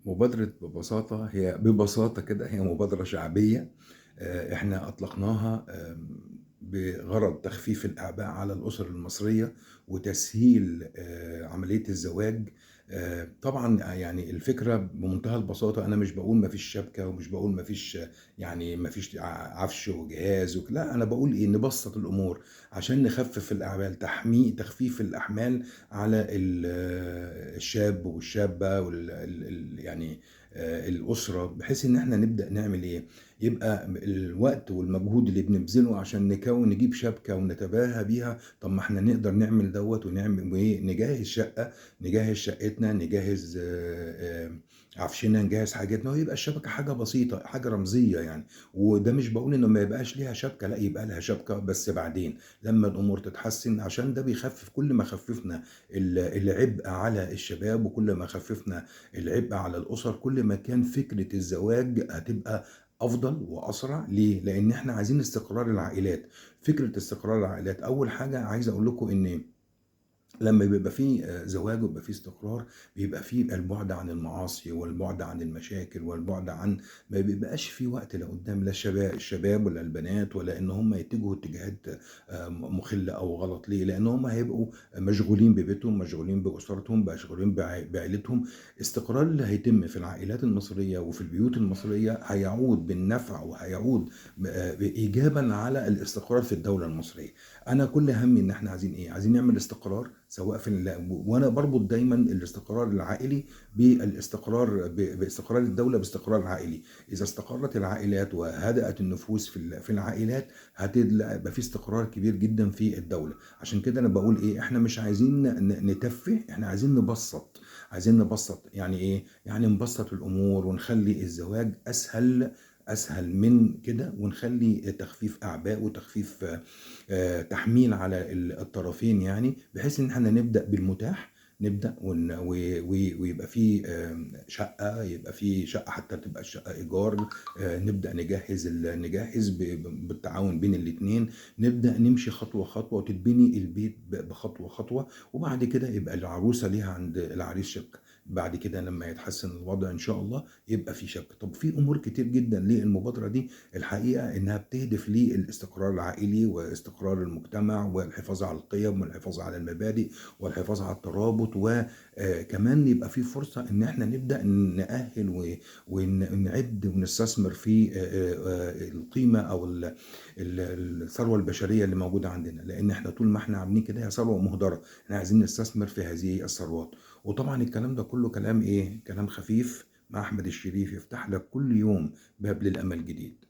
مبادرة ببساطة ببساطة كده هي مبادرة شعبية. إحنا أطلقناها بغرض تخفيف الأعباء على الأسر المصرية وتسهيل عملية الزواج. طبعا يعني الفكرة بمنتهى البساطة، أنا مش بقول مفيش شبكة ومش بقول مفيش يعني مفيش عفش وجهاز لا، أنا بقول إيه، نبسط الأمور عشان نخفف الأعمال، تخفيف الأحمال على الشاب والشابة يعني الأسرة، بحيث إن إحنا نبدأ نعمل إيه، يبقى الوقت والمجهود اللي بنبذله عشان نجيب شبكة ونتباهى بيها. طب ما إحنا نقدر نعمل دوت ونعمل إيه، نجهز شقة، نجهز شقتنا، نجهز عفشنا، نجهز حاجاتنا، ويبقى الشبكة حاجة بسيطة، حاجة رمزية يعني. وده مش بقول إنه ما يبقاش ليها شبكة، لا، يبقى لها شبكة بس بعدين لما الأمور تتحسن، عشان ده بيخفف. كل ما خففنا العبء على الشباب، وكل ما خففنا العبء على الأسر، كل ما كان فكرة الزواج هتبقى أفضل وأسرع. ليه؟ لأن إحنا عايزين استقرار العائلات. فكرة استقرار العائلات، أول حاجة عايز أقول لكم إن لما بيبقى فيه زواج ويبقى فيه استقرار، بيبقى فيه البعد عن المعاصي والبعد عن المشاكل والبعد عن، ما بيبقاش فيه وقت لقدام، لا الشباب ولا البنات، ولا ان هم يتجهوا اتجاهات مخلة او غلط. ليه؟ لان هم هيبقوا مشغولين ببيتهم، مشغولين باسرتهم، مشغولين بعائلتهم. استقرار اللي هيتم في العائلات المصرية وفي البيوت المصرية هيعود بالنفع، وهيعود ايجابا على الاستقرار في الدولة المصرية. انا كل همي ان احنا عايزين ايه، عايزين نعمل استقرار سواء وانا بربط دايما الاستقرار العائلي باستقرار الدوله، باستقرار العائلي. اذا استقرت العائلات وهدأت النفوس في العائلات، هتبقى في استقرار كبير جدا في الدوله. عشان كده انا بقول ايه، احنا مش عايزين نتفه، احنا عايزين نبسط. عايزين نبسط يعني ايه، يعني نبسط الامور ونخلي الزواج اسهل من كده، ونخلي تخفيف اعباء وتخفيف تحميل على الطرفين، يعني بحيث ان احنا نبدا بالمتاح، نبدا ويبقى في شقه، يبقى في شقه حتى تبقى الشقه ايجار. نبدا نجهز بالتعاون بين الاثنين، نبدا نمشي خطوه خطوه، وتتبني البيت بخطوه خطوه. وبعد كده يبقى العروسه ليها عند العريس شقه. بعد كده لما يتحسن الوضع ان شاء الله يبقى في شبكه. طب في امور كتير جدا للمبادره دي، الحقيقه انها بتهدف للاستقرار العائلي واستقرار المجتمع والحفاظ على القيم والحفاظ على المبادئ والحفاظ على الترابط. وكمان يبقى في فرصه ان احنا نبدا نأهل ونعد ونستثمر في القيمه او الثروه البشريه اللي موجوده عندنا، لان احنا طول ما احنا عاملين كده هي ثروه مهدره. احنا عايزين نستثمر في هذه الثروات. وطبعا الكلام ده كله كلام ايه، كلام خفيف مع احمد الشريف، يفتح لك كل يوم باب للامل جديد.